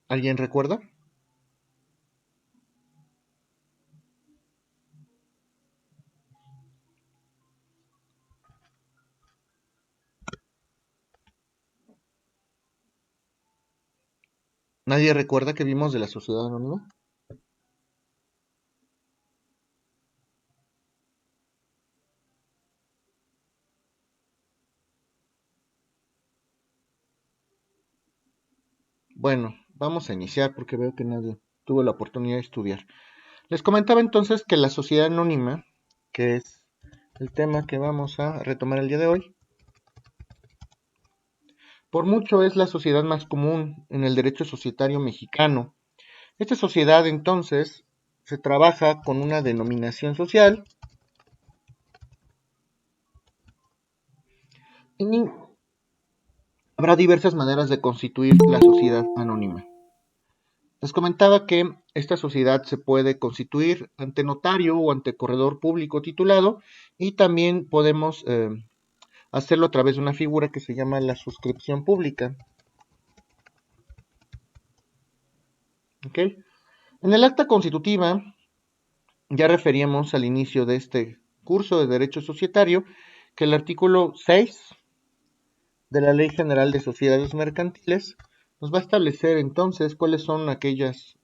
¿Alguien recuerda? ¿Nadie recuerda que vimos de la sociedad anónima? Bueno, vamos a iniciar porque veo que nadie tuvo la oportunidad de estudiar. Les comentaba entonces que la sociedad anónima, que es el tema que vamos a retomar el día de hoy, por mucho es la sociedad más común en el derecho societario mexicano. Esta sociedad entonces se trabaja con una denominación social y habrá diversas maneras de constituir la sociedad anónima. Les comentaba que esta sociedad se puede constituir ante notario o ante corredor público titulado y también podemos hacerlo a través de una figura que se llama la suscripción pública. ¿Okay? En el acta constitutiva ya referíamos al inicio de este curso de Derecho Societario que el artículo 6 de la Ley General de Sociedades Mercantiles nos va a establecer entonces cuáles son aquellos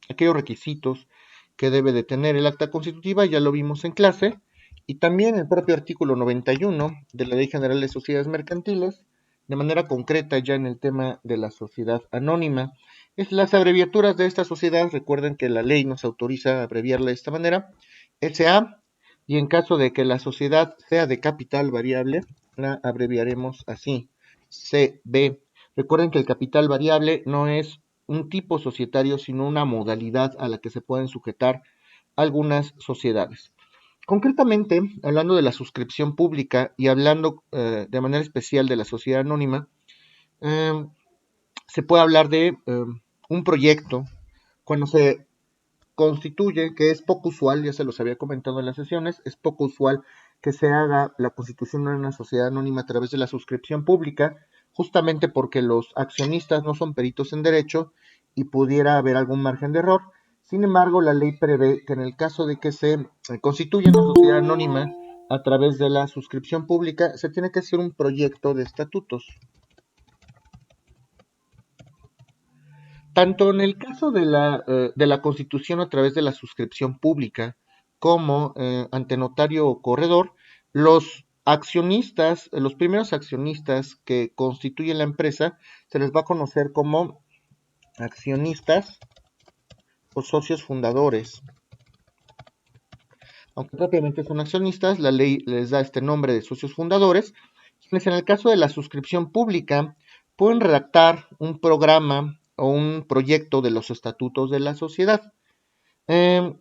requisitos que debe de tener el acta constitutiva, ya lo vimos en clase, y también el propio artículo 91 de la Ley General de Sociedades Mercantiles, de manera concreta ya en el tema de la sociedad anónima. Es las abreviaturas de esta sociedad, recuerden que la ley nos autoriza a abreviarla de esta manera, SA, y en caso de que la sociedad sea de capital variable, la abreviaremos así, CB. Recuerden que el capital variable no es un tipo societario, sino una modalidad a la que se pueden sujetar algunas sociedades. Concretamente, hablando de la suscripción pública y hablando de manera especial de la sociedad anónima, eh, se puede hablar de un proyecto cuando se constituye, que es poco usual, ya se los había comentado en las sesiones, es poco usual que se haga la constitución de una sociedad anónima a través de la suscripción pública, justamente porque los accionistas no son peritos en derecho y pudiera haber algún margen de error. Sin embargo, la ley prevé que en el caso de que se constituya una sociedad anónima a través de la suscripción pública, se tiene que hacer un proyecto de estatutos. Tanto en el caso de la constitución a través de la suscripción pública como ante notario o corredor, los accionistas, los primeros accionistas que constituyen la empresa, se les va a conocer como accionistas o socios fundadores. Aunque propiamente son accionistas, la ley les da este nombre de socios fundadores, quienes en el caso de la suscripción pública pueden redactar un programa o un proyecto de los estatutos de la sociedad. Eh,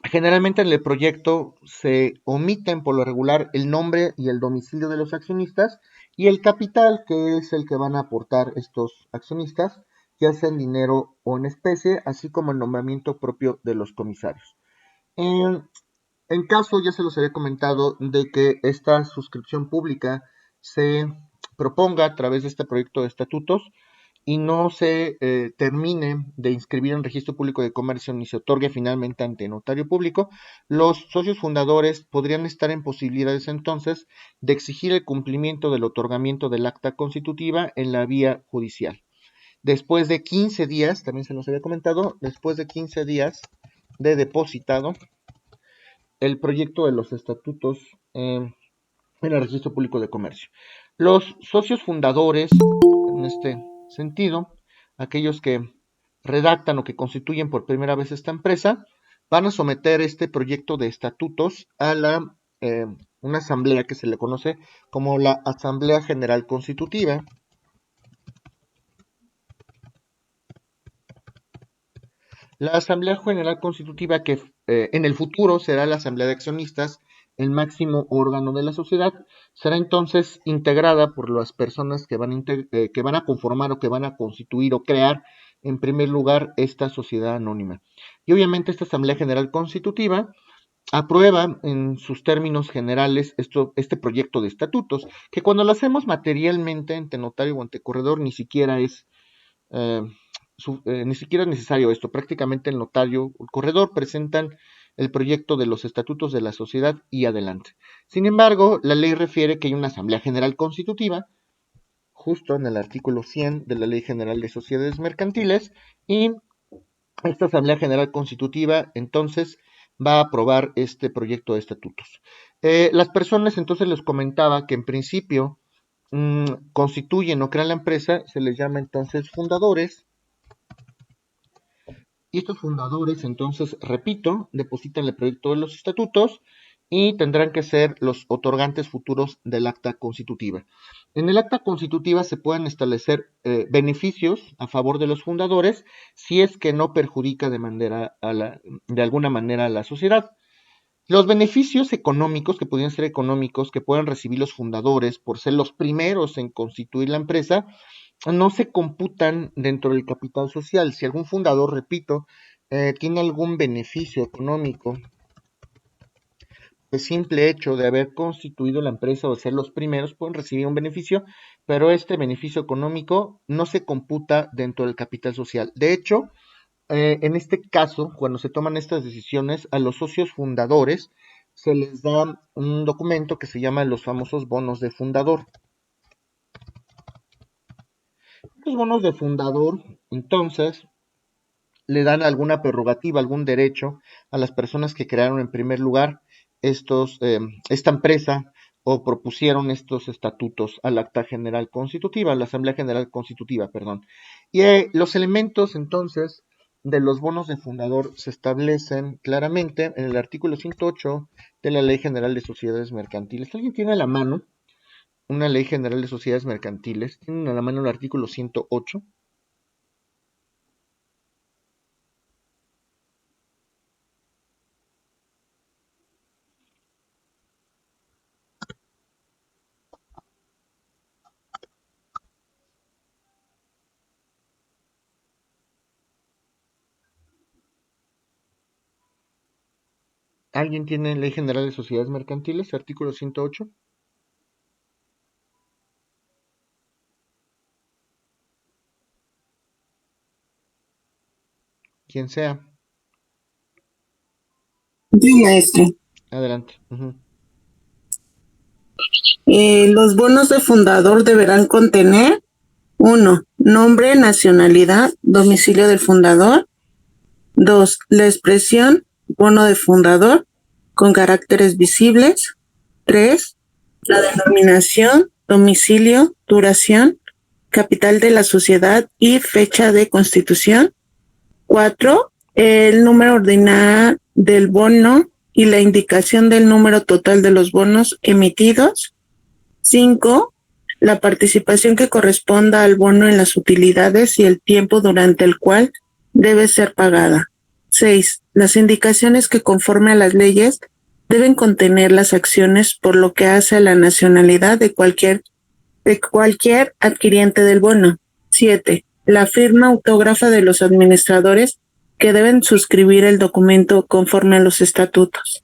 Generalmente en el proyecto se omiten por lo regular el nombre y el domicilio de los accionistas y el capital, que es el que van a aportar estos accionistas, ya sea en dinero o en especie, así como el nombramiento propio de los comisarios. En caso, ya se los había comentado, de que esta suscripción pública se proponga a través de este proyecto de estatutos y no se termine de inscribir en registro público de comercio ni se otorgue finalmente ante notario público, los socios fundadores podrían estar en posibilidades entonces de exigir el cumplimiento del otorgamiento del acta constitutiva en la vía judicial. Después de 15 días, también se nos había comentado, después de 15 días de depositado el proyecto de los estatutos en el registro público de comercio. Los socios fundadores, en este sentido, aquellos que redactan o que constituyen por primera vez esta empresa, van a someter este proyecto de estatutos a una asamblea que se le conoce como la Asamblea General Constitutiva. La Asamblea General Constitutiva, que en el futuro será la Asamblea de Accionistas, el máximo órgano de la sociedad, será entonces integrada por las personas que van a conformar o que van a constituir o crear, en primer lugar, esta sociedad anónima. Y obviamente esta Asamblea General Constitutiva aprueba en sus términos generales este proyecto de estatutos, que cuando lo hacemos materialmente ante notario o ante corredor ni siquiera es eh, ni siquiera es necesario esto, prácticamente el notario o el corredor presentan el proyecto de los estatutos de la sociedad y adelante. Sin embargo, la ley refiere que hay una Asamblea General Constitutiva, justo en el artículo 100 de la Ley General de Sociedades Mercantiles, y esta Asamblea General Constitutiva entonces va a aprobar este proyecto de estatutos. Las personas entonces les comentaba que en principio constituyen o crean la empresa, se les llama entonces fundadores, y estos fundadores entonces, repito, depositan el proyecto de los estatutos y tendrán que ser los otorgantes futuros del acta constitutiva. En el acta constitutiva se pueden establecer beneficios a favor de los fundadores si es que no perjudica de alguna manera a la sociedad. Los beneficios económicos, que podrían ser económicos, que puedan recibir los fundadores por ser los primeros en constituir la empresa, no se computan dentro del capital social. Si algún fundador, repito, tiene algún beneficio económico, el simple hecho de haber constituido la empresa o de ser los primeros, pueden recibir un beneficio, pero este beneficio económico no se computa dentro del capital social. De hecho, en este caso, cuando se toman estas decisiones, a los socios fundadores se les da un documento que se llama los famosos bonos de fundador. Los bonos de fundador, entonces, le dan alguna prerrogativa, algún derecho a las personas que crearon en primer lugar esta empresa o propusieron estos estatutos al Acta General Constitutiva, a la Asamblea General Constitutiva, perdón. Y los elementos entonces de los bonos de fundador se establecen claramente en el artículo 108 de la Ley General de Sociedades Mercantiles. ¿Alguien tiene a la mano una Ley General de Sociedades Mercantiles? ¿Tienen a la mano el artículo 108? ¿Alguien tiene Ley General de Sociedades Mercantiles, artículo 108? Quien sea, Sí, maestro. adelante. Ujú. Los bonos de fundador deberán contener: 1. Nombre, nacionalidad, domicilio del fundador. 2. La expresión bono de fundador con caracteres visibles. 3. La denominación, domicilio, duración, capital de la sociedad y fecha de constitución. 4. El número ordinal del bono y la indicación del número total de los bonos emitidos. 5. La participación que corresponda al bono en las utilidades y el tiempo durante el cual debe ser pagada. 6. Las indicaciones que conforme a las leyes deben contener las acciones por lo que hace a la nacionalidad de cualquier adquiriente del bono. 7. La firma autógrafa de los administradores que deben suscribir el documento conforme a los estatutos.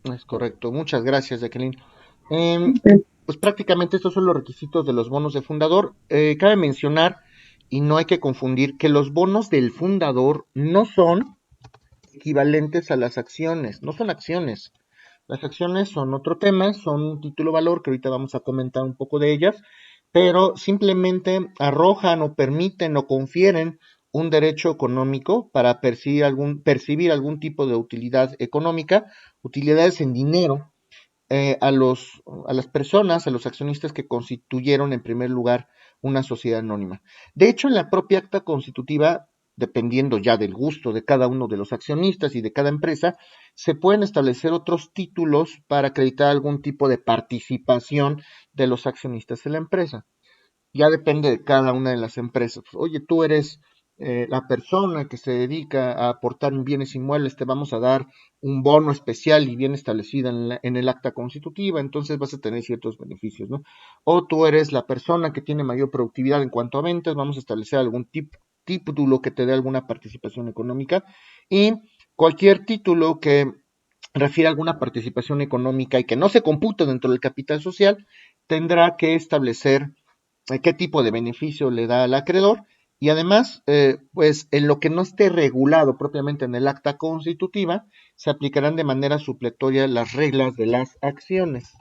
Es correcto. Muchas gracias, Jacqueline. Pues prácticamente estos son los requisitos de los bonos de fundador. Cabe mencionar, y no hay que confundir, que los bonos del fundador no son equivalentes a las acciones, no son acciones. Las acciones son otro tema, son un título valor que ahorita vamos a comentar un poco de ellas, pero simplemente arrojan o permiten o confieren un derecho económico para percibir algún tipo de utilidad económica, utilidades en dinero, a las personas, a los accionistas que constituyeron en primer lugar una sociedad anónima. De hecho, en la propia acta constitutiva, dependiendo ya del gusto de cada uno de los accionistas y de cada empresa, se pueden establecer otros títulos para acreditar algún tipo de participación de los accionistas en la empresa. Ya depende de cada una de las empresas. Oye, tú eres la persona que se dedica a aportar bienes inmuebles, te vamos a dar un bono especial y bien establecido en el acta constitutiva, entonces vas a tener ciertos beneficios, ¿no? O tú eres la persona que tiene mayor productividad en cuanto a ventas, vamos a establecer algún título que te dé alguna participación económica, y cualquier título que refiere a alguna participación económica y que no se computa dentro del capital social, tendrá que establecer qué tipo de beneficio le da al acreedor Y además, pues en lo que no esté regulado propiamente en el acta constitutiva, se aplicarán de manera supletoria las reglas de las acciones.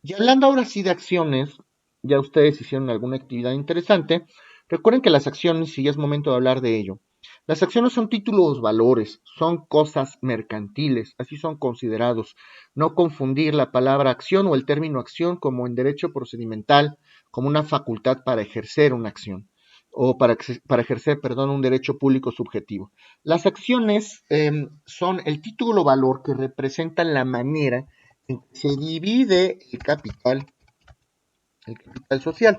Y hablando ahora sí de acciones, ya ustedes hicieron alguna actividad interesante, recuerden que las acciones, si ya es momento de hablar de ello, las acciones son títulos valores, son cosas mercantiles, así son considerados. No confundir la palabra acción o el término acción como en derecho procedimental, como una facultad para ejercer una acción o para ejercer, perdón, un derecho público subjetivo. Las acciones son el título valor que representan la manera en que se divide el capital social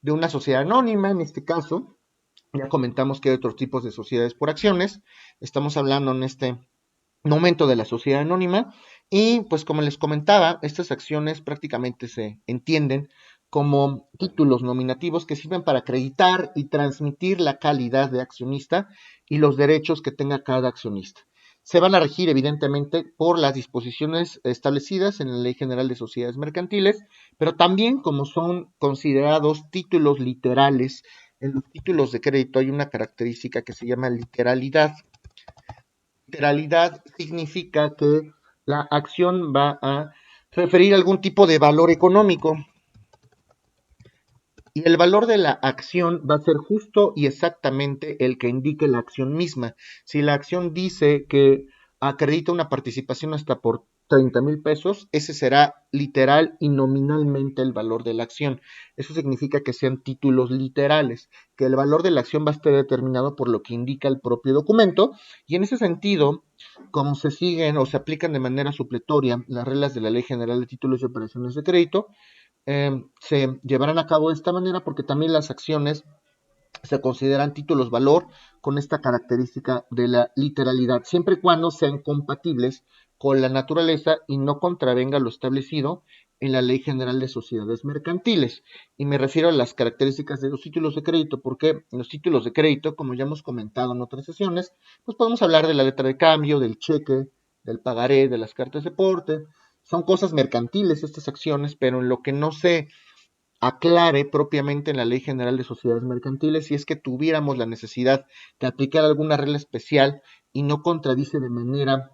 de una sociedad anónima, en este caso. Ya comentamos que hay otros tipos de sociedades por acciones. Estamos hablando en este momento de la sociedad anónima. Y pues como les comentaba, estas acciones prácticamente se entienden como títulos nominativos que sirven para acreditar y transmitir la calidad de accionista y los derechos que tenga cada accionista. Se van a regir evidentemente por las disposiciones establecidas en la Ley General de Sociedades Mercantiles, pero también como son considerados títulos literales. En los títulos de crédito hay una característica que se llama literalidad. Literalidad significa que la acción va a referir a algún tipo de valor económico y el valor de la acción va a ser justo y exactamente el que indique la acción misma. Si la acción dice que acredita una participación hasta por 30,000 pesos, ese será literal y nominalmente el valor de la acción. Eso significa que sean títulos literales, que el valor de la acción va a estar determinado por lo que indica el propio documento, y en ese sentido, como se siguen o se aplican de manera supletoria las reglas de la Ley General de Títulos y Operaciones de Crédito, se llevarán a cabo de esta manera porque también las acciones se consideran títulos valor con esta característica de la literalidad, siempre y cuando sean compatibles con la naturaleza y no contravenga lo establecido en la Ley General de Sociedades Mercantiles. Y me refiero a las características de los títulos de crédito, porque en los títulos de crédito, como ya hemos comentado en otras sesiones, pues podemos hablar de la letra de cambio, del cheque, del pagaré, de las cartas de porte. Son cosas mercantiles estas acciones, pero en lo que no se aclare propiamente en la Ley General de Sociedades Mercantiles si es que tuviéramos la necesidad de aplicar alguna regla especial y no contradice de manera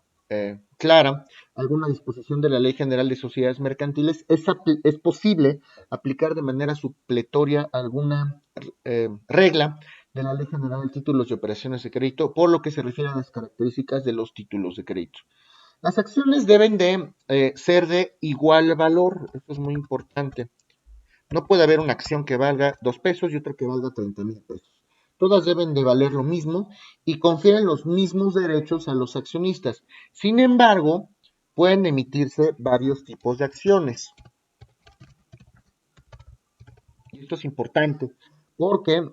clara alguna disposición de la Ley General de Sociedades Mercantiles, es posible aplicar de manera supletoria alguna regla de la Ley General de Títulos y Operaciones de Crédito por lo que se refiere a las características de los títulos de crédito. Las acciones deben de ser de igual valor, esto es muy importante. No puede haber una acción que valga 2 pesos y otra que valga 30,000 pesos. Todas deben de valer lo mismo y confieren los mismos derechos a los accionistas. Sin embargo, pueden emitirse varios tipos de acciones. Y esto es importante porque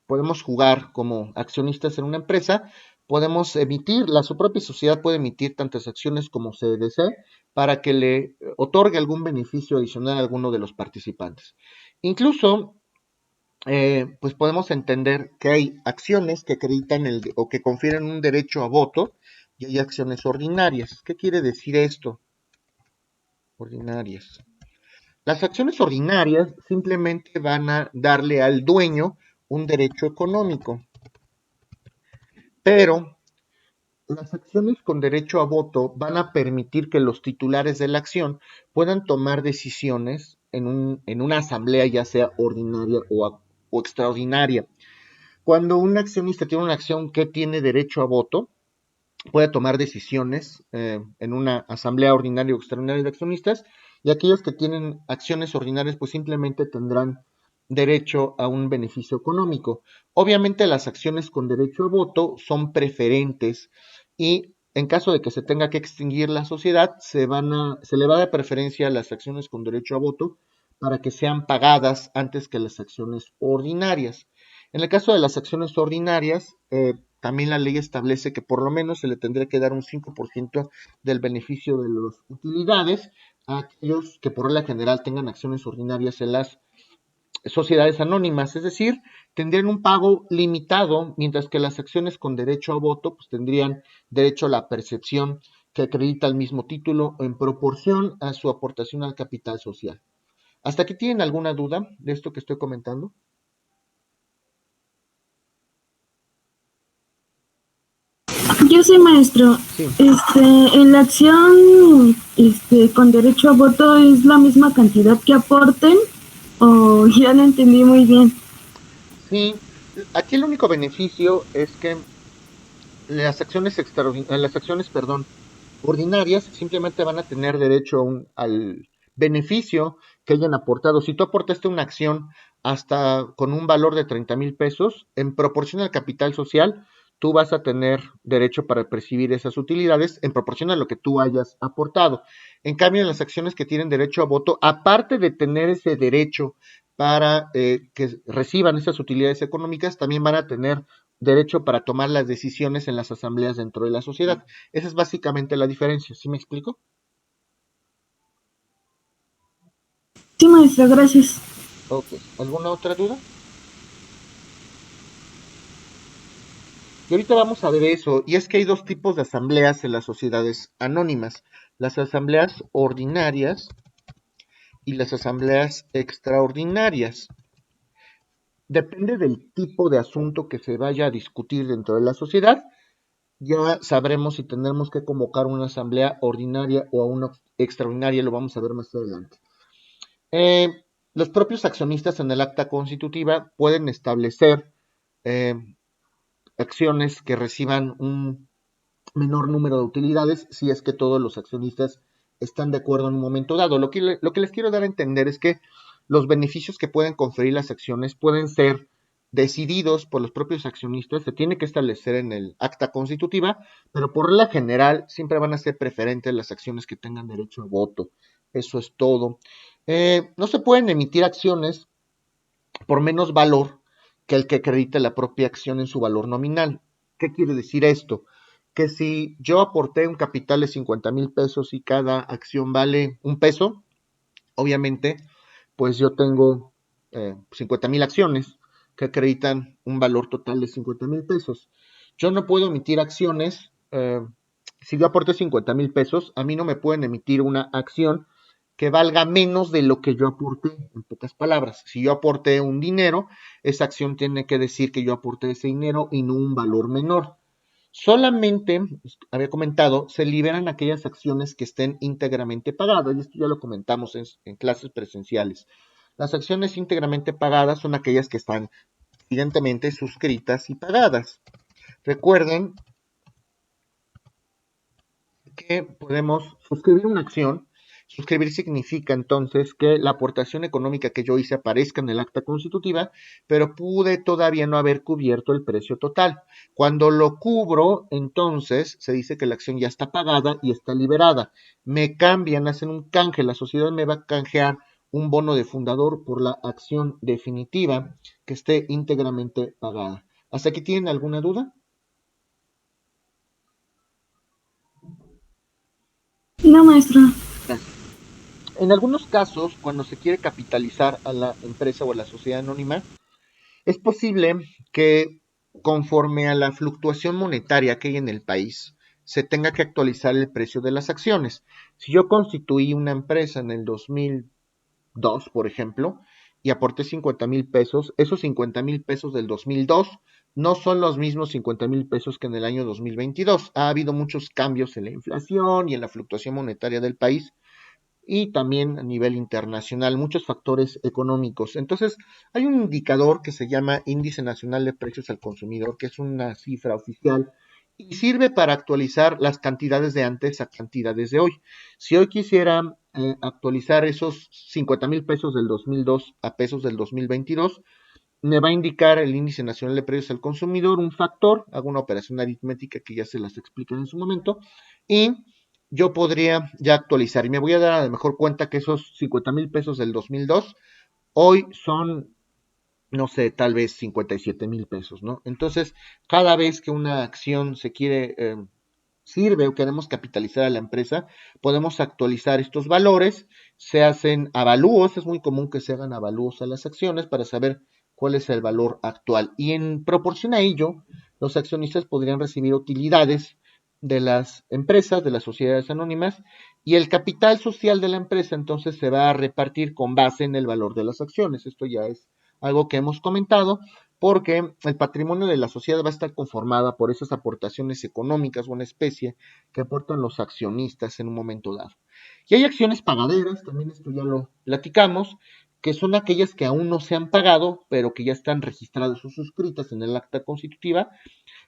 podemos jugar como accionistas en una empresa, podemos emitir, su propia sociedad puede emitir tantas acciones como se desee para que le otorgue algún beneficio adicional a alguno de los participantes. Incluso pues podemos entender que hay acciones que acreditan o que confieren un derecho a voto y hay acciones ordinarias. ¿Qué quiere decir esto? Ordinarias. Las acciones ordinarias simplemente van a darle al dueño un derecho económico, pero las acciones con derecho a voto van a permitir que los titulares de la acción puedan tomar decisiones en una asamblea, ya sea ordinaria o extraordinaria. Cuando un accionista tiene una acción que tiene derecho a voto, puede tomar decisiones en una asamblea ordinaria o extraordinaria de accionistas, y aquellos que tienen acciones ordinarias, pues simplemente tendrán derecho a un beneficio económico. Obviamente las acciones con derecho a voto son preferentes y en caso de que se tenga que extinguir la sociedad, se le va a dar preferencia a las acciones con derecho a voto para que sean pagadas antes que las acciones ordinarias. En el caso de las acciones ordinarias, también la ley establece que por lo menos se le tendría que dar un 5% del beneficio de las utilidades a aquellos que por regla general tengan acciones ordinarias en las sociedades anónimas, es decir, tendrían un pago limitado, mientras que las acciones con derecho a voto pues tendrían derecho a la percepción que acredita el mismo título en proporción a su aportación al capital social. ¿Hasta aquí tienen alguna duda de esto que estoy comentando? yo soy maestro. Sí. En la acción, con derecho a voto, ¿es la misma cantidad que aporten? O ya no entendí muy bien. Sí, aquí el único beneficio es que las acciones, perdón, ordinarias simplemente van a tener derecho al beneficio que hayan aportado. Si tú aportaste una acción hasta con un valor de 30,000 pesos, en proporción al capital social, tú vas a tener derecho para percibir esas utilidades en proporción a lo que tú hayas aportado. En cambio, en las acciones que tienen derecho a voto, aparte de tener ese derecho para que reciban esas utilidades económicas, también van a tener derecho para tomar las decisiones en las asambleas dentro de la sociedad. Esa es básicamente la diferencia, ¿sí me explico? Sí, maestra, gracias. Ok, ¿alguna otra duda? Y ahorita vamos a ver eso, y es que hay dos tipos de asambleas en las sociedades anónimas, las asambleas ordinarias y las asambleas extraordinarias. Depende del tipo de asunto que se vaya a discutir dentro de la sociedad, ya sabremos si tendremos que convocar una asamblea ordinaria o a una extraordinaria, lo vamos a ver más adelante. Eh, los propios accionistas en el acta constitutiva pueden establecer eh, acciones que reciban un menor número de utilidades si es que todos los accionistas están de acuerdo en un momento dado. Lo que les quiero dar a entender es que los beneficios que pueden conferir las acciones pueden ser decididos por los propios accionistas, se tiene que establecer en el acta constitutiva, pero por regla general siempre van a ser preferentes las acciones que tengan derecho a voto. Eso es todo. No se pueden emitir acciones por menos valor que el que acredite la propia acción en su valor nominal. ¿Qué quiere decir esto? Que si yo aporté un capital de 50,000 pesos y cada acción vale un peso, obviamente, pues yo tengo 50,000 acciones que acreditan un valor total de 50,000 pesos. Yo no puedo emitir acciones, si yo aporté 50,000 pesos, a mí no me pueden emitir una acción que valga menos de lo que yo aporté, en pocas palabras. Si yo aporté un dinero, esa acción tiene que decir que yo aporté ese dinero y no un valor menor. Solamente, había comentado, se liberan aquellas acciones que estén íntegramente pagadas, y esto ya lo comentamos en clases presenciales. Las acciones íntegramente pagadas son aquellas que están evidentemente suscritas y pagadas. Recuerden que podemos suscribir una acción. Suscribir significa entonces que la aportación económica que yo hice aparezca en el acta constitutiva, pero pude todavía no haber cubierto el precio total. Cuando lo cubro, entonces se dice que la acción ya está pagada y está liberada. Me cambian, hacen un canje, la sociedad me va a canjear un bono de fundador por la acción definitiva que esté íntegramente pagada. ¿Hasta aquí tienen alguna duda? No, maestra. Gracias. En algunos casos, cuando se quiere capitalizar a la empresa o a la sociedad anónima, es posible que conforme a la fluctuación monetaria que hay en el país, se tenga que actualizar el precio de las acciones. Si yo constituí una empresa en el 2002, por ejemplo, y aporté 50,000 pesos, esos 50,000 pesos del 2002 no son los mismos 50,000 pesos que en el año 2022. Ha habido muchos cambios en la inflación y en la fluctuación monetaria del país y también a nivel internacional, muchos factores económicos. Entonces, hay un indicador que se llama Índice Nacional de Precios al Consumidor, que es una cifra oficial y sirve para actualizar las cantidades de antes a cantidades de hoy. Si hoy quisiera actualizar esos 50,000 pesos del 2002 a pesos del 2022, me va a indicar el índice nacional de precios al consumidor, un factor, hago una operación aritmética que ya se las explico en su momento, y yo podría ya actualizar. Y me voy a dar a lo mejor cuenta que esos 50,000 pesos del 2002 hoy son, no sé, tal vez 57,000 pesos, ¿no? Entonces, cada vez que una acción se quiere, sirve o queremos capitalizar a la empresa, podemos actualizar estos valores, se hacen avalúos, es muy común que se hagan avalúos a las acciones para saber cuál es el valor actual. Y en proporción a ello, los accionistas podrían recibir utilidades de las empresas, de las sociedades anónimas, y el capital social de la empresa entonces se va a repartir con base en el valor de las acciones. Esto ya es algo que hemos comentado, porque el patrimonio de la sociedad va a estar conformada por esas aportaciones económicas o en especie que aportan los accionistas en un momento dado. Y hay acciones pagaderas, también esto ya lo platicamos, que son aquellas que aún no se han pagado, pero que ya están registradas o suscritas en el acta constitutiva,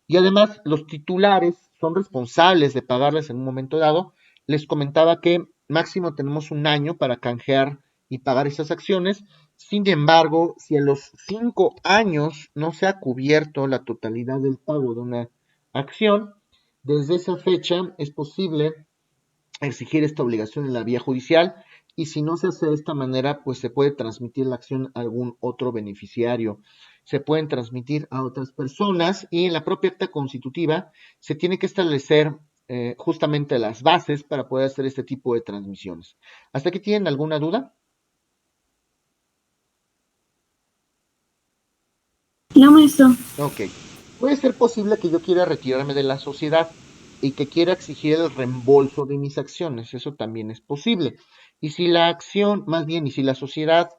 y además los titulares son responsables de pagarlas en un momento dado. Les comentaba que máximo tenemos un año para canjear y pagar esas acciones. Sin embargo, si en los 5 años no se ha cubierto la totalidad del pago de una acción, desde esa fecha es posible exigir esta obligación en la vía judicial, y si no se hace de esta manera, pues se puede transmitir la acción a algún otro beneficiario, se pueden transmitir a otras personas, y en la propia acta constitutiva se tiene que establecer justamente las bases para poder hacer este tipo de transmisiones. ¿Hasta aquí tienen alguna duda? No, maestro. Ok. Puede ser posible que yo quiera retirarme de la sociedad y que quiera exigir el reembolso de mis acciones. Eso también es posible. Y si la acción, más bien, y si la sociedad,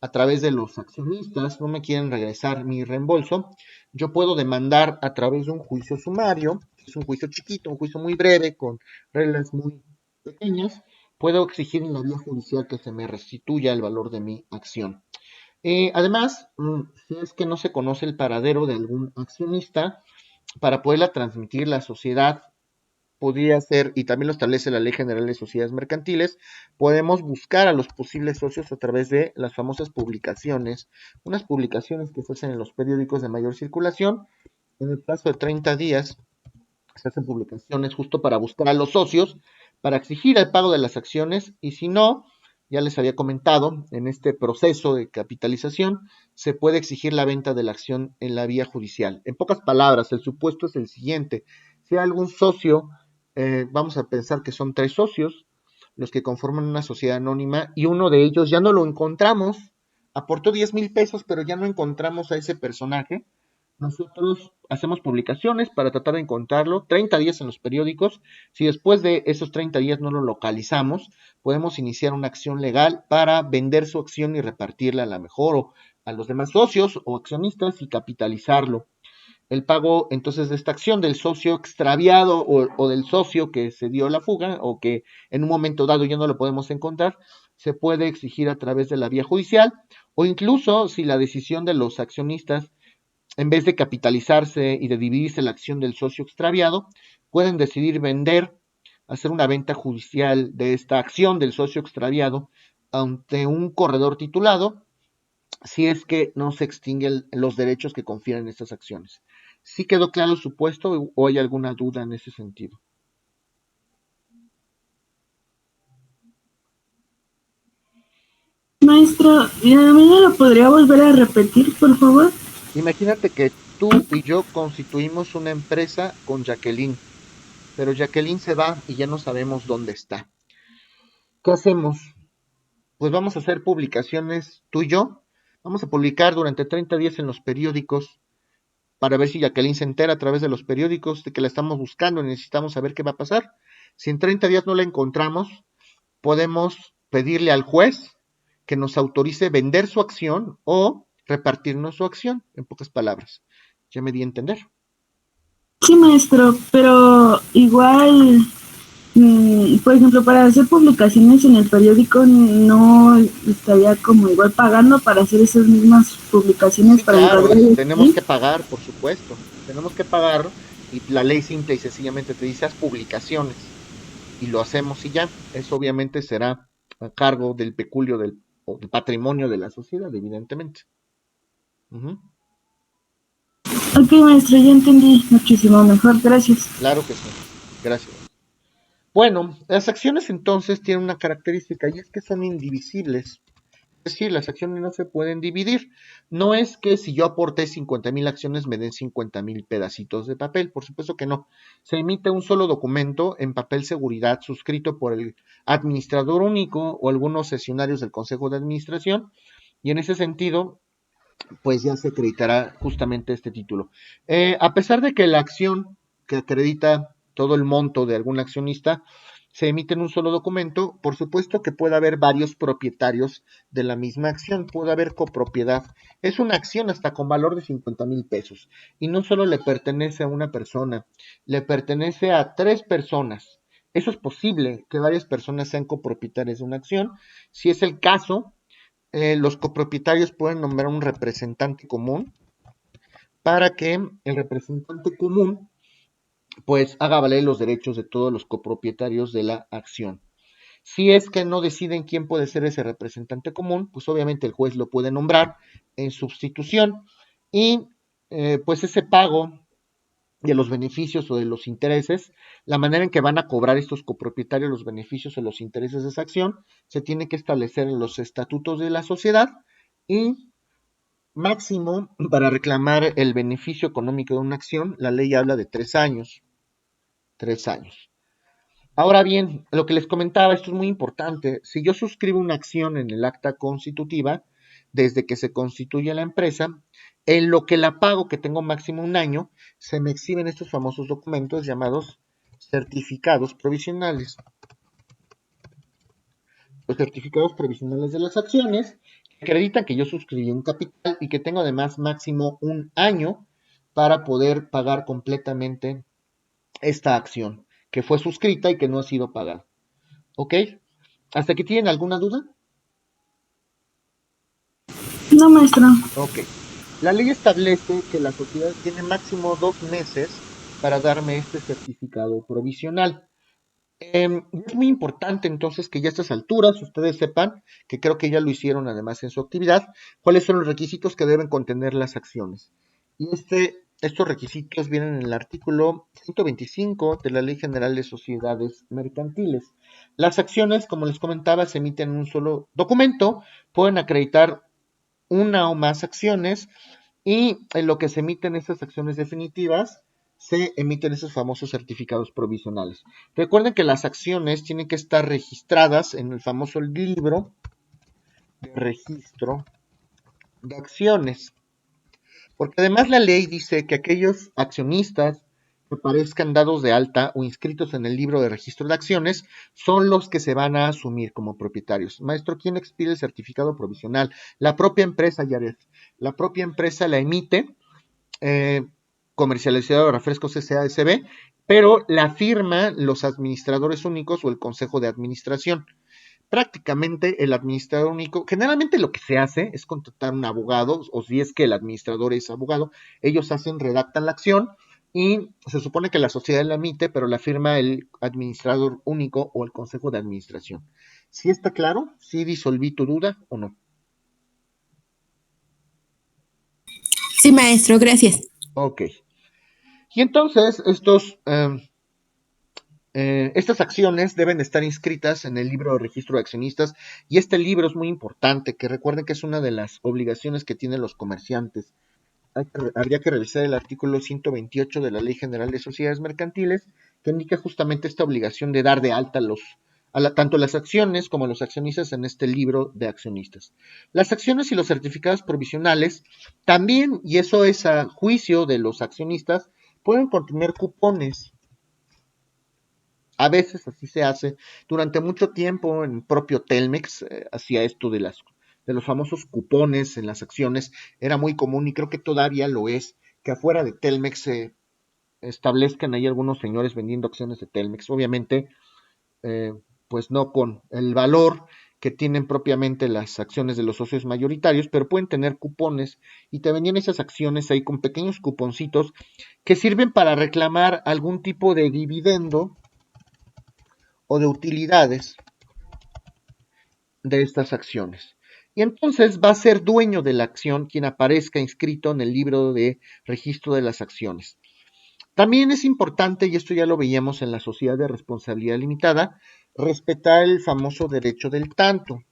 a través de los accionistas, no me quieren regresar mi reembolso, yo puedo demandar a través de un juicio sumario, que es un juicio chiquito, un juicio muy breve, con reglas muy pequeñas. Puedo exigir en la vía judicial que se me restituya el valor de mi acción. Además, si es que no se conoce el paradero de algún accionista, para poderla transmitir la sociedad podría ser, y también lo establece la Ley General de Sociedades Mercantiles, podemos buscar a los posibles socios a través de las famosas publicaciones, unas publicaciones que se hacen en los periódicos de mayor circulación. En el plazo de 30 días se hacen publicaciones justo para buscar a los socios, para exigir el pago de las acciones, y si no, ya les había comentado, en este proceso de capitalización se puede exigir la venta de la acción en la vía judicial. En pocas palabras, el supuesto es el siguiente: si hay algún socio, vamos a pensar que son 3 socios los que conforman una sociedad anónima, y uno de ellos ya no lo encontramos, aportó 10,000 pesos, pero ya no encontramos a ese personaje. Nosotros hacemos publicaciones para tratar de encontrarlo, 30 días en los periódicos. Si después de esos 30 días no lo localizamos, podemos iniciar una acción legal para vender su acción y repartirla a la mejor o a los demás socios o accionistas y capitalizarlo. El pago entonces de esta acción del socio extraviado o del socio que se dio la fuga o que en un momento dado ya no lo podemos encontrar, se puede exigir a través de la vía judicial, o incluso si la decisión de los accionistas, en vez de capitalizarse y de dividirse la acción del socio extraviado, pueden decidir vender, hacer una venta judicial de esta acción del socio extraviado ante un corredor titulado, si es que no se extinguen los derechos que confieren estas acciones. ¿Sí quedó claro el supuesto o hay alguna duda en ese sentido? Maestro, ¿y a mí me lo podría volver a repetir, por favor? Imagínate que tú y yo constituimos una empresa con Jacqueline, pero Jacqueline se va y ya no sabemos dónde está. ¿Qué hacemos? Pues vamos a hacer publicaciones tú y yo. Vamos a publicar durante 30 días en los periódicos para ver si Jacqueline se entera a través de los periódicos de que la estamos buscando y necesitamos saber qué va a pasar. Si en 30 días no la encontramos, podemos pedirle al juez que nos autorice vender su acción o repartirnos su acción, en pocas palabras. Ya me di a entender. Sí, maestro, pero igual, por ejemplo, para hacer publicaciones en el periódico no estaría como igual pagando para hacer esas mismas publicaciones Sí, para el claro, radio. tenemos que pagar, por supuesto. Tenemos que pagar, y la ley simple y sencillamente te dice haz publicaciones y lo hacemos y ya. Eso obviamente será a cargo del peculio o del patrimonio de la sociedad, evidentemente. Ujú. Ok, maestro, ya entendí muchísimo mejor, gracias. Claro que sí. Gracias. Bueno, las acciones entonces tienen una característica, y es que son indivisibles. Es decir, las acciones no se pueden dividir. No es que si yo aporté 50,000 acciones me den 50,000 pedacitos de papel, por supuesto que no. Se emite un solo documento en papel seguridad suscrito por el administrador único o algunos sesionarios del Consejo de Administración, y en ese sentido pues ya se acreditará justamente este título. A pesar de que la acción que acredita todo el monto de algún accionista se emite en un solo documento. Por supuesto que puede haber varios propietarios de la misma acción, puede haber copropiedad. Es una acción hasta con valor de 50,000 pesos y no solo le pertenece a una persona, le pertenece a 3 personas. Eso es posible, que varias personas sean copropietarias de una acción. Si es el caso, los copropietarios pueden nombrar un representante común para que el representante común pues haga valer los derechos de todos los copropietarios de la acción. Si es que no deciden quién puede ser ese representante común, pues obviamente el juez lo puede nombrar en sustitución y pues ese pago de los beneficios o de los intereses, la manera en que van a cobrar estos copropietarios los beneficios o los intereses de esa acción, se tiene que establecer en los estatutos de la sociedad y máximo para reclamar el beneficio económico de una acción, la ley habla de 3 años. 3 años. Ahora bien, lo que les comentaba, esto es muy importante. Si yo suscribo una acción en el acta constitutiva, desde que se constituye la empresa, en lo que la pago, que tengo máximo un año, se me exhiben estos famosos documentos llamados certificados provisionales. Los certificados provisionales de las acciones que acreditan que yo suscribí un capital y que tengo además máximo un año para poder pagar completamente esta acción que fue suscrita y que no ha sido pagada. ¿Ok? ¿Hasta aquí tienen alguna duda? No, maestro. Ok. La ley establece que la sociedad tiene máximo 2 meses para darme este certificado provisional. Es muy importante entonces que ya a estas alturas ustedes sepan, que creo que ya lo hicieron además en su actividad, cuáles son los requisitos que deben contener las acciones. Y estos requisitos vienen en el artículo 125 de la Ley General de Sociedades Mercantiles. Las acciones, como les comentaba, se emiten en un solo documento, pueden acreditar una o más acciones y en lo que se emiten estas acciones definitivas, se emiten esos famosos certificados provisionales. Recuerden que las acciones tienen que estar registradas en el famoso libro de registro de acciones, porque además la ley dice que aquellos accionistas que parezcan dados de alta o inscritos en el libro de registro de acciones son los que se van a asumir como propietarios. Maestro, ¿quién expide el certificado provisional? La propia empresa, Yaret. La propia empresa la emite, eh, comercializadora de refrescos SASB, pero la firma los administradores únicos o el consejo de administración. Prácticamente el administrador único, generalmente lo que se hace es contratar un abogado, o si es que el administrador es abogado, ellos redactan la acción y se supone que la sociedad la emite, pero la firma el administrador único o el consejo de administración. ¿Sí está claro? ¿Sí disolví tu duda o no? Sí, maestro, gracias. Ok. Y entonces estas acciones deben estar inscritas en el libro de registro de accionistas y este libro es muy importante, que recuerden que es una de las obligaciones que tienen los comerciantes. Habría que revisar el artículo 128 de la Ley General de Sociedades Mercantiles, que indica justamente esta obligación de dar de alta tanto las acciones como los accionistas en este libro de accionistas. Las acciones y los certificados provisionales también, y eso es a juicio de los accionistas, pueden contener cupones. A veces así se hace. Durante mucho tiempo en propio Telmex hacía esto de los famosos cupones en las acciones. Era muy común y creo que todavía lo es, que afuera de Telmex se establezcan ahí algunos señores vendiendo acciones de Telmex. Obviamente, pues no con el valor que tienen propiamente las acciones de los socios mayoritarios, pero pueden tener cupones y te vendían esas acciones ahí con pequeños cuponcitos que sirven para reclamar algún tipo de dividendo o de utilidades de estas acciones. Y entonces va a ser dueño de la acción quien aparezca inscrito en el libro de registro de las acciones. También es importante, y esto ya lo veíamos en la sociedad de responsabilidad limitada, respetar el famoso derecho del tanto.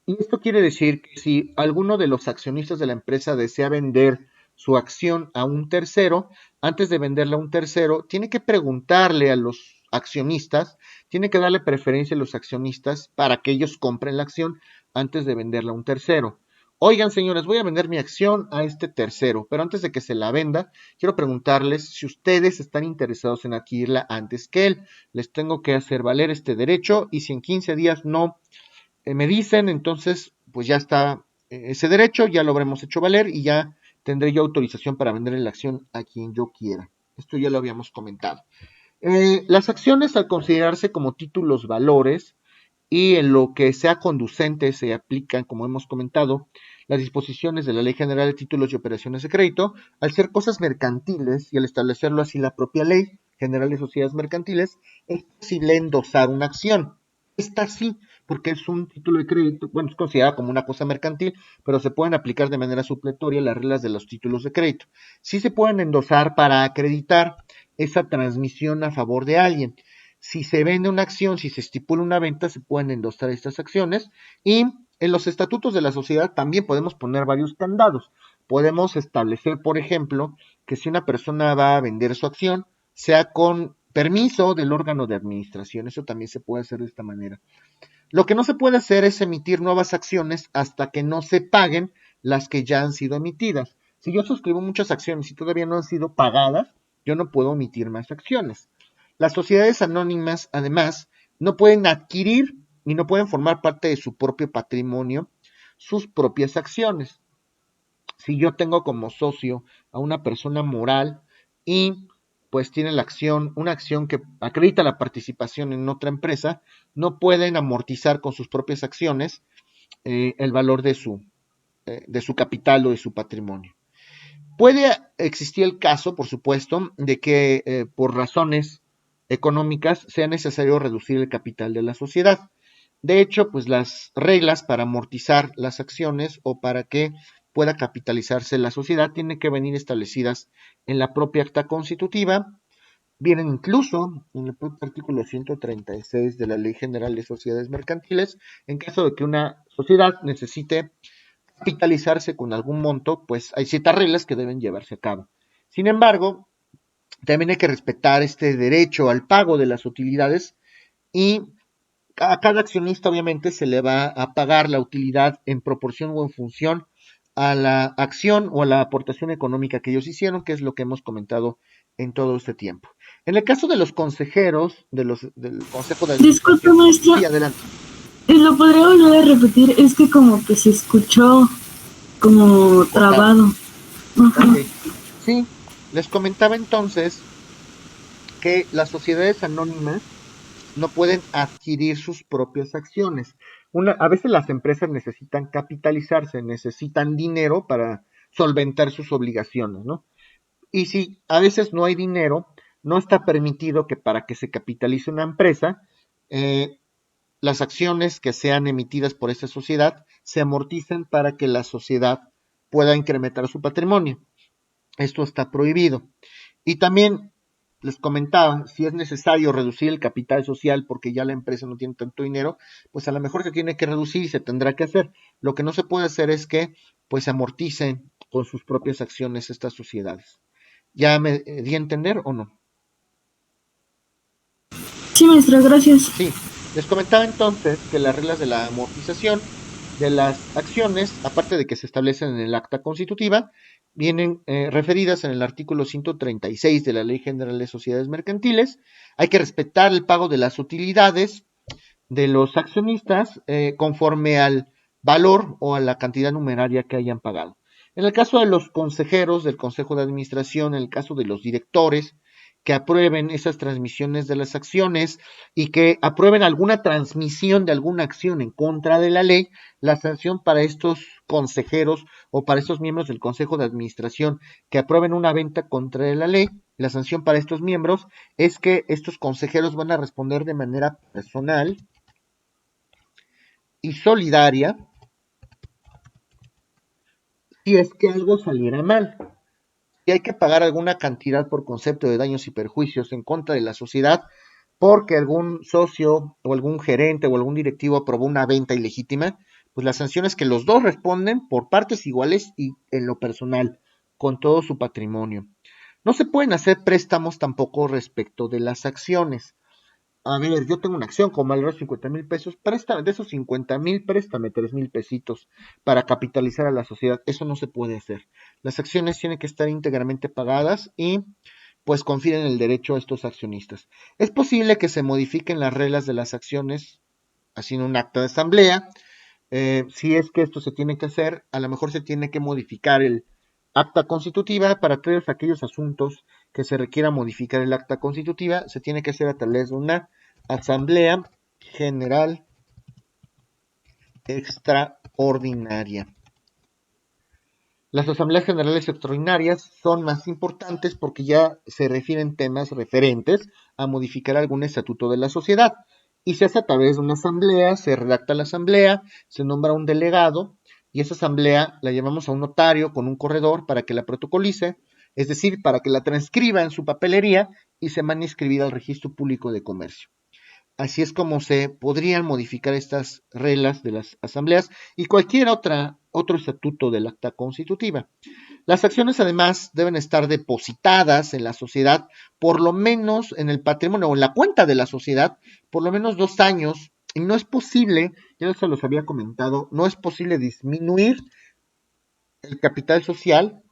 Y esto quiere decir que si alguno de los accionistas de la empresa desea vender su acción a un tercero, antes de venderla a un tercero, tiene que preguntarle a los accionistas, tiene que darle preferencia a los accionistas para que ellos compren la acción antes de venderla a un tercero. Oigan, señores, voy a vender mi acción a este tercero, pero antes de que se la venda, quiero preguntarles si ustedes están interesados en adquirirla antes que él. Les tengo que hacer valer este derecho y si en 15 días no me dicen, entonces pues ya está ese derecho, ya lo habremos hecho valer y ya tendré yo autorización para vender la acción a quien yo quiera. Esto ya lo habíamos comentado. Las acciones, al considerarse como títulos valores y en lo que sea conducente, se aplican, como hemos comentado, las disposiciones de la Ley General de Títulos y Operaciones de Crédito, al ser cosas mercantiles y al establecerlo así la propia Ley General de Sociedades Mercantiles, es posible endosar una acción. Esta sí, porque es un título de crédito, bueno, es considerado como una cosa mercantil, pero se pueden aplicar de manera supletoria las reglas de los títulos de crédito. Sí se pueden endosar para acreditar esa transmisión a favor de alguien. Si se vende una acción, si se estipula una venta, se pueden endosar estas acciones y en los estatutos de la sociedad también podemos poner varios candados. Podemos establecer, por ejemplo, que si una persona va a vender su acción, sea con permiso del órgano de administración. Eso también se puede hacer de esta manera. Lo que no se puede hacer es emitir nuevas acciones hasta que no se paguen las que ya han sido emitidas. Si yo suscribo muchas acciones y todavía no han sido pagadas, yo no puedo emitir más acciones. Las sociedades anónimas, además, no pueden adquirir y no pueden formar parte de su propio patrimonio sus propias acciones. Si yo tengo como socio a una persona moral y pues tiene la acción, una acción que acredita la participación en otra empresa, no pueden amortizar con sus propias acciones el valor de su capital o de su patrimonio. Puede existir el caso, por supuesto, de que por razones económicas sea necesario reducir el capital de la sociedad. De hecho, pues las reglas para amortizar las acciones o para que pueda capitalizarse la sociedad tienen que venir establecidas en la propia acta constitutiva, vienen incluso en el propio artículo 136 de la Ley General de Sociedades Mercantiles, en caso de que una sociedad necesite capitalizarse con algún monto, pues hay ciertas reglas que deben llevarse a cabo. Sin embargo, también hay que respetar este derecho al pago de las utilidades y a cada accionista obviamente se le va a pagar la utilidad en proporción o en función a la acción o a la aportación económica que ellos hicieron, que es lo que hemos comentado en todo este tiempo. En el caso de los consejeros del Consejo de Disculpe, Administración, maestra, sí, adelante. lo podría volver a repetir, es que como que se escuchó como Cortado. trabado. Ajá. Ok. Sí, les comentaba entonces que las sociedades anónimas no pueden adquirir sus propias acciones. A veces las empresas necesitan capitalizarse, necesitan dinero para solventar sus obligaciones, ¿no? Y si a veces no hay dinero, no está permitido que para que se capitalice una empresa, eh, las acciones que sean emitidas por esa sociedad se amorticen para que la sociedad pueda incrementar su patrimonio. Esto está prohibido. Y también les comentaba, si es necesario reducir el capital social porque ya la empresa no tiene tanto dinero, pues a lo mejor se tiene que reducir y se tendrá que hacer. Lo que no se puede hacer es que pues amorticen con sus propias acciones estas sociedades. ¿Ya me di a entender o no? Sí, maestra, gracias. Sí, les comentaba entonces que las reglas de la amortización de las acciones, aparte de que se establecen en el acta constitutiva, vienen referidas en el artículo 136 de la Ley General de Sociedades Mercantiles. Hay que respetar el pago de las utilidades de los accionistas conforme al valor o a la cantidad numeraria que hayan pagado. En el caso de los consejeros del Consejo de Administración, en el caso de los directores, que aprueben esas transmisiones de las acciones y que aprueben alguna transmisión de alguna acción en contra de la ley, la sanción para estos consejeros o para estos miembros del Consejo de Administración que aprueben una venta contra la ley, la sanción para estos miembros es que estos consejeros van a responder de manera personal y solidaria si es que algo saliera mal. Si hay que pagar alguna cantidad por concepto de daños y perjuicios en contra de la sociedad porque algún socio o algún gerente o algún directivo aprobó una venta ilegítima, pues la sanción es que los dos responden por partes iguales y en lo personal, con todo su patrimonio. No se pueden hacer préstamos tampoco respecto de las acciones. a ver, yo tengo una acción con valor de 50,000 pesos, préstame, de esos 50,000, préstame 3,000 pesitos para capitalizar a la sociedad. Eso no se puede hacer. Las acciones tienen que estar íntegramente pagadas y pues confieren el derecho a estos accionistas. Es posible que se modifiquen las reglas de las acciones haciendo un acta de asamblea. Si es que esto se tiene que hacer, a lo mejor se tiene que modificar el acta constitutiva para todos aquellos asuntos que se requiera modificar el acta constitutiva, se tiene que hacer a través de una asamblea general extraordinaria. Las asambleas generales extraordinarias son más importantes porque ya se refieren temas referentes a modificar algún estatuto de la sociedad. Y se hace a través de una asamblea, se redacta la asamblea, se nombra un delegado y esa asamblea la llevamos a un notario con un corredor para que la protocolice, es decir, para que la transcriba en su papelería y se mande inscribida al registro público de comercio. Así es como se podrían modificar estas reglas de las asambleas y cualquier otro estatuto del acta constitutiva. Las acciones además deben estar depositadas en la sociedad, por lo menos en el patrimonio o en la cuenta de la sociedad, por lo menos 2 años. Y no es posible, ya se los había comentado, no es posible disminuir el capital social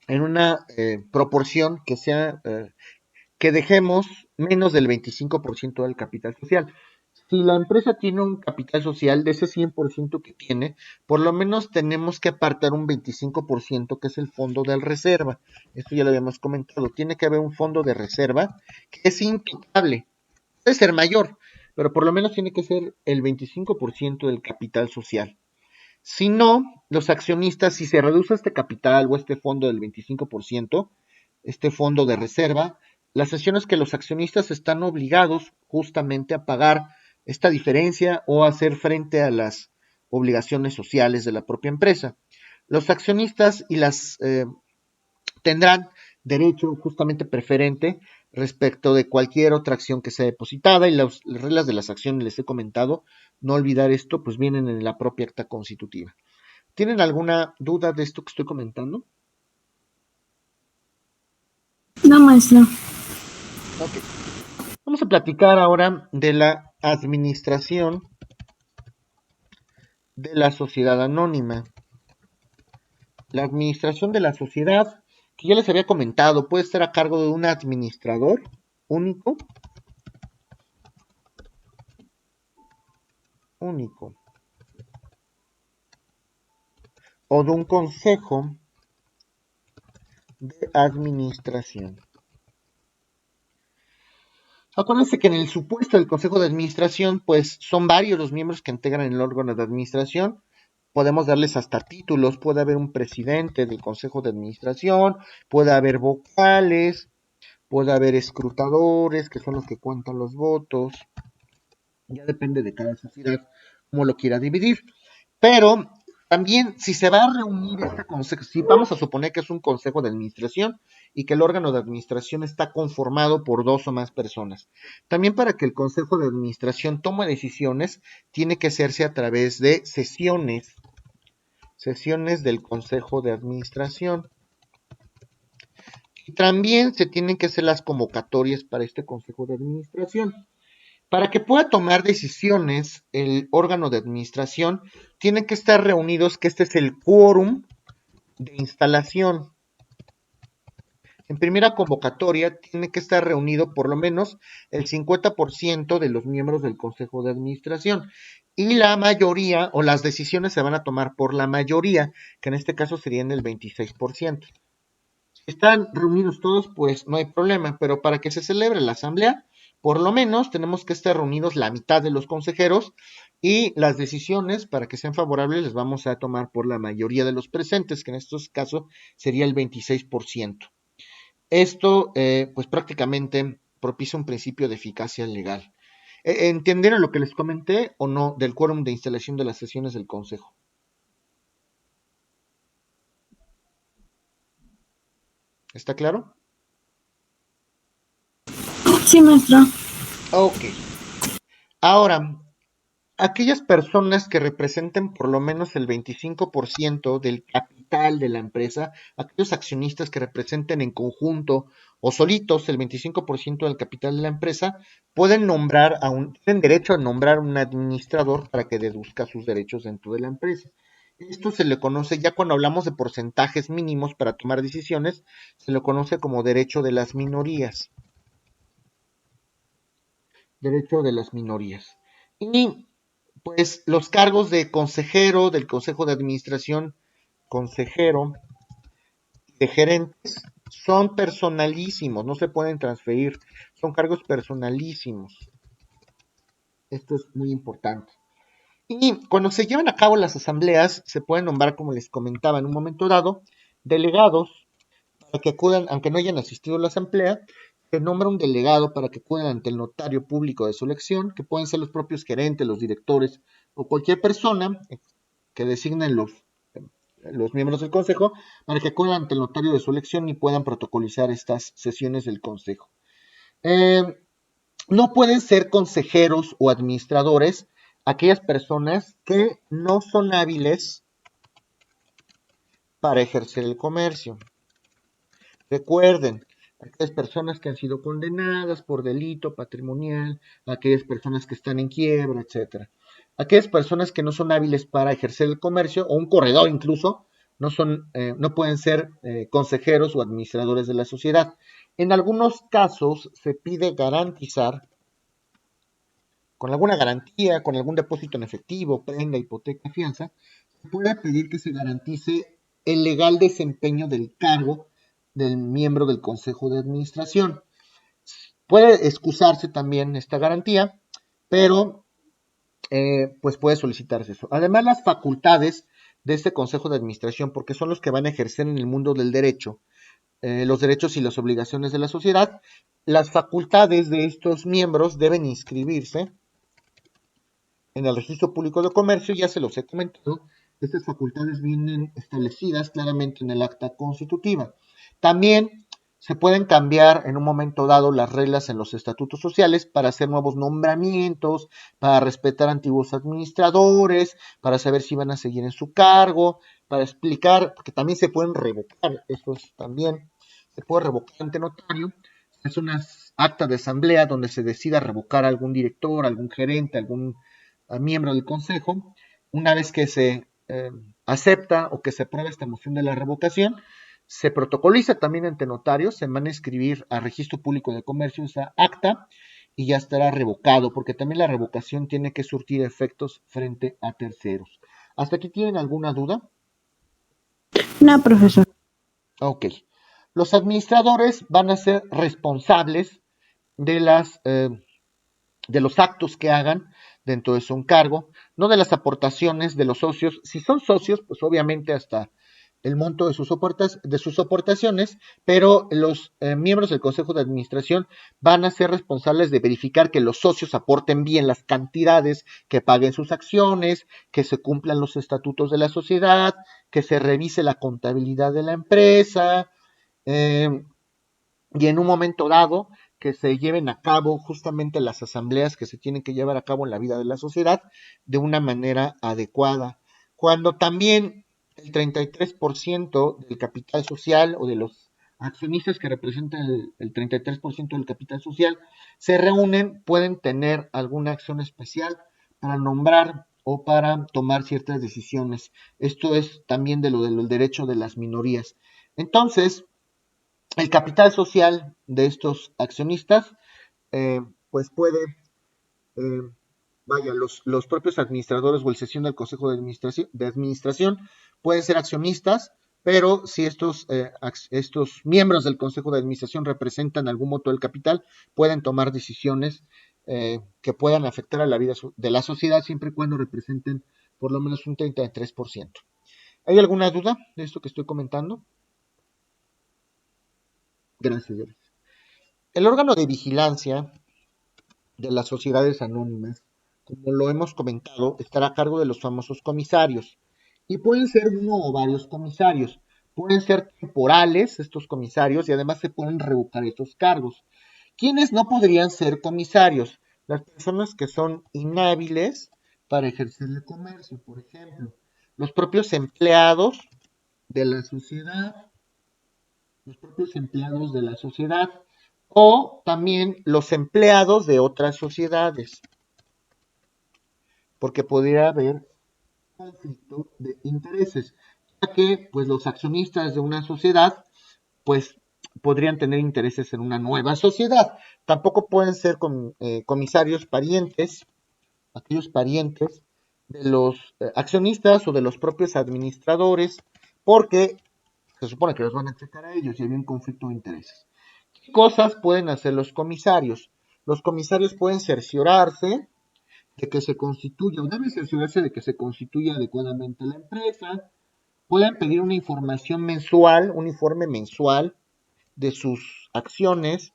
en una proporción que sea que dejemos menos del 25% del capital social. Si la empresa tiene un capital social de ese 100% que tiene, por lo menos tenemos que apartar un 25% que es el fondo de reserva. Esto ya lo habíamos comentado. Tiene que haber un fondo de reserva que es intocable. Puede ser mayor, pero por lo menos tiene que ser el 25% del capital social. Si no, los accionistas, si se reduce este capital o este fondo del 25%, este fondo de reserva, las acciones que los accionistas están obligados justamente a pagar esta diferencia o a hacer frente a las obligaciones sociales de la propia empresa. Los accionistas tendrán derecho justamente preferente respecto de cualquier otra acción que sea depositada y las reglas de las acciones les he comentado, no olvidar esto, pues vienen en la propia acta constitutiva. ¿Tienen alguna duda de esto que estoy comentando? No, maestro. Ok. Vamos a platicar ahora de la administración de la sociedad anónima. La administración de la sociedad, que ya les había comentado, puede estar a cargo de un administrador único, o de un consejo de administración. Acuérdense que en el supuesto del consejo de administración, pues son varios los miembros que integran el órgano de administración. Podemos darles hasta títulos, puede haber un presidente del consejo de administración, puede haber vocales, puede haber escrutadores, que son los que cuentan los votos. Ya depende de cada sociedad cómo lo quiera dividir. Pero también, si se va a reunir este consejo, si vamos a suponer que es un consejo de administración y que el órgano de administración está conformado por 2 o más personas. También para que el consejo de administración tome decisiones, tiene que hacerse a través de sesiones del consejo de administración. Y también se tienen que hacer las convocatorias para este consejo de administración. Para que pueda tomar decisiones el órgano de administración, tienen que estar reunidos, que este es el quórum de instalación. En primera convocatoria tiene que estar reunido por lo menos el 50% de los miembros del consejo de administración. Y la mayoría, o las decisiones se van a tomar por la mayoría, que en este caso serían el 26%. Si están reunidos todos, pues no hay problema, pero para que se celebre la asamblea, por lo menos tenemos que estar reunidos la mitad de los consejeros y las decisiones, para que sean favorables, les vamos a tomar por la mayoría de los presentes, que en estos casos sería el 26%. Esto, pues prácticamente propicia un principio de eficacia legal. ¿Entendieron lo que les comenté o no del quórum de instalación de las sesiones del consejo? ¿Está claro? Sí, maestro. Ok. Ahora, aquellas personas que representen por lo menos el 25% del capital de la empresa, aquellos accionistas que representen en conjunto o solitos el 25% del capital de la empresa, tienen derecho a nombrar un administrador para que deduzca sus derechos dentro de la empresa. Esto se le conoce, ya cuando hablamos de porcentajes mínimos para tomar decisiones, se le conoce como derecho de las minorías. Derecho de las minorías. Y pues los cargos de consejero, del consejo de administración, consejero, de gerentes, son personalísimos, no se pueden transferir, son cargos personalísimos. Esto es muy importante. Y cuando se llevan a cabo las asambleas, se pueden nombrar, como les comentaba en un momento dado, delegados para que acudan, aunque no hayan asistido a la asamblea, se nombra un delegado para que acudan ante el notario público de su elección, que pueden ser los propios gerentes, los directores o cualquier persona que designen los miembros del consejo, para que acudan ante el notario de su elección y puedan protocolizar estas sesiones del consejo. No pueden ser consejeros o administradores aquellas personas que no son hábiles para ejercer el comercio. Recuerden, aquellas personas que han sido condenadas por delito patrimonial, aquellas personas que están en quiebra, etcétera. Aquellas personas que no son hábiles para ejercer el comercio, o un corredor incluso, no pueden ser consejeros o administradores de la sociedad. En algunos casos se pide garantizar, con alguna garantía, con algún depósito en efectivo, prenda, hipoteca, fianza, se puede pedir que se garantice el legal desempeño del cargo del miembro del consejo de administración. Puede excusarse también esta garantía, pero pues puede solicitarse eso. Además, las facultades de este consejo de administración, porque son los que van a ejercer en el mundo del derecho, los derechos y las obligaciones de la sociedad, las facultades de estos miembros deben inscribirse en el registro público de comercio, ya se los he comentado, estas facultades vienen establecidas claramente en el acta constitutiva. También se pueden cambiar en un momento dado las reglas en los estatutos sociales para hacer nuevos nombramientos, para respetar antiguos administradores, para saber si van a seguir en su cargo, para explicar, porque también se pueden revocar, también se puede revocar ante notario. Es una acta de asamblea donde se decida revocar a algún director, algún gerente, algún miembro del consejo. Una vez que se acepta o que se aprueba esta moción de la revocación, se protocoliza también ante notarios, se van a escribir al registro público de comercio esa acta y ya estará revocado, porque también la revocación tiene que surtir efectos frente a terceros. ¿Hasta aquí tienen alguna duda? No, profesor. Ok. Los administradores van a ser responsables de los actos que hagan dentro de su encargo, no de las aportaciones de los socios. Si son socios, pues obviamente hasta el monto de sus aportaciones, pero los miembros del Consejo de Administración van a ser responsables de verificar que los socios aporten bien las cantidades, que paguen sus acciones, que se cumplan los estatutos de la sociedad, que se revise la contabilidad de la empresa, y en un momento dado que se lleven a cabo justamente las asambleas que se tienen que llevar a cabo en la vida de la sociedad de una manera adecuada. Cuando también el 33% del capital social o de los accionistas que representan el 33% del capital social se reúnen, pueden tener alguna acción especial para nombrar o para tomar ciertas decisiones. Esto es también del derecho de las minorías. Entonces, el capital social de estos accionistas, pues puede, los propios administradores o el sesión del Consejo de Administración pueden ser accionistas, pero si estos miembros del Consejo de Administración representan algún monto del capital, pueden tomar decisiones que puedan afectar a la vida de la sociedad siempre y cuando representen por lo menos un 33%. ¿Hay alguna duda de esto que estoy comentando? Gracias, Doris. El órgano de vigilancia de las sociedades anónimas, como lo hemos comentado, estará a cargo de los famosos comisarios. Y pueden ser uno o varios comisarios. Pueden ser temporales estos comisarios y además se pueden revocar estos cargos. ¿Quiénes no podrían ser comisarios? Las personas que son inhábiles para ejercer el comercio, por ejemplo. Los propios empleados de la sociedad, o también los empleados de otras sociedades, porque podría haber conflicto de intereses, ya que pues los accionistas de una sociedad pues podrían tener intereses en una nueva sociedad. Tampoco pueden ser comisarios parientes, aquellos parientes de los accionistas o de los propios administradores, porque se supone que los van a checar a ellos y hay un conflicto de intereses. ¿Qué cosas pueden hacer los comisarios? Los comisarios pueden cerciorarse de que se constituya, o deben cerciorarse de que se constituya adecuadamente la empresa, pueden pedir una información mensual, un informe mensual de sus acciones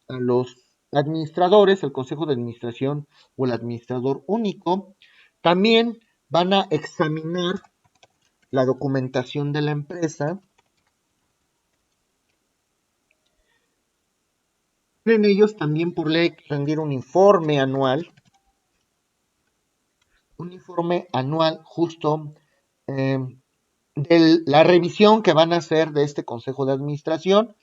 a los administradores, el consejo de administración o el administrador único. También van a examinar la documentación de la empresa. Tienen ellos también por ley rendir un informe anual justo de la revisión que van a hacer de este consejo de administración.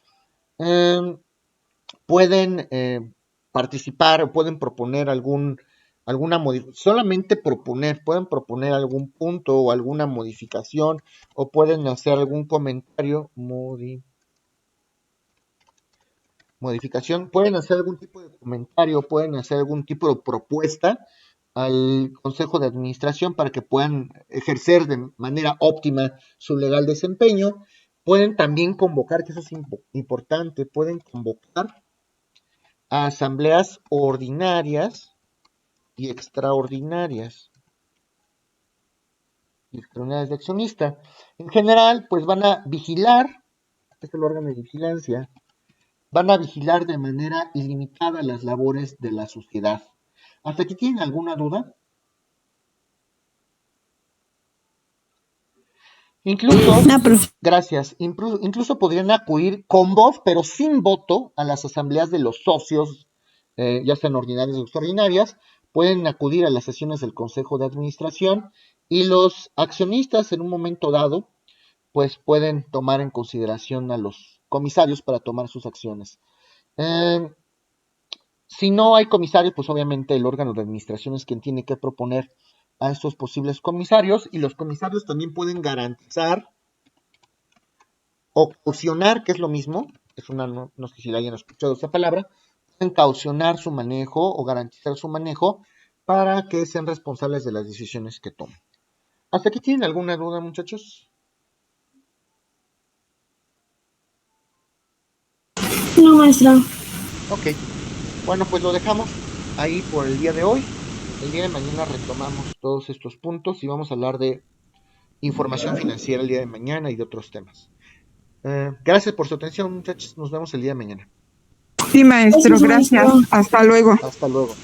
Pueden participar o pueden proponer alguna modificación, solamente pueden proponer algún punto o alguna modificación, o pueden hacer algún comentario, pueden hacer algún tipo de comentario, pueden hacer algún tipo de propuesta al Consejo de Administración para que puedan ejercer de manera óptima su legal desempeño. Pueden también convocar, que eso es importante, pueden convocar a asambleas ordinarias y extraordinarias de accionista. En general, pues van a vigilar, este es el órgano de vigilancia, van a vigilar de manera ilimitada las labores de la sociedad. ¿Hasta aquí tienen alguna duda? Incluso, gracias, incluso podrían acudir con voz, pero sin voto, a las asambleas de los socios, ya sean ordinarias o extraordinarias. Pueden acudir a las sesiones del Consejo de Administración y los accionistas en un momento dado, pues pueden tomar en consideración a los comisarios para tomar sus acciones. Si no hay comisarios, pues obviamente el órgano de administración es quien tiene que proponer a estos posibles comisarios, y los comisarios también pueden garantizar o caucionar, que es lo mismo, no sé si la hayan escuchado esta palabra, pueden caucionar su manejo o garantizar su manejo para que sean responsables de las decisiones que tomen. ¿Hasta aquí tienen alguna duda, muchachos? No, maestra. Ok, bueno, pues lo dejamos ahí por el día de hoy. El día de mañana retomamos todos estos puntos y vamos a hablar de información financiera el día de mañana y de otros temas. Gracias por su atención, muchachos. Nos vemos el día de mañana. Sí, maestro, gracias. Hasta luego. Hasta luego.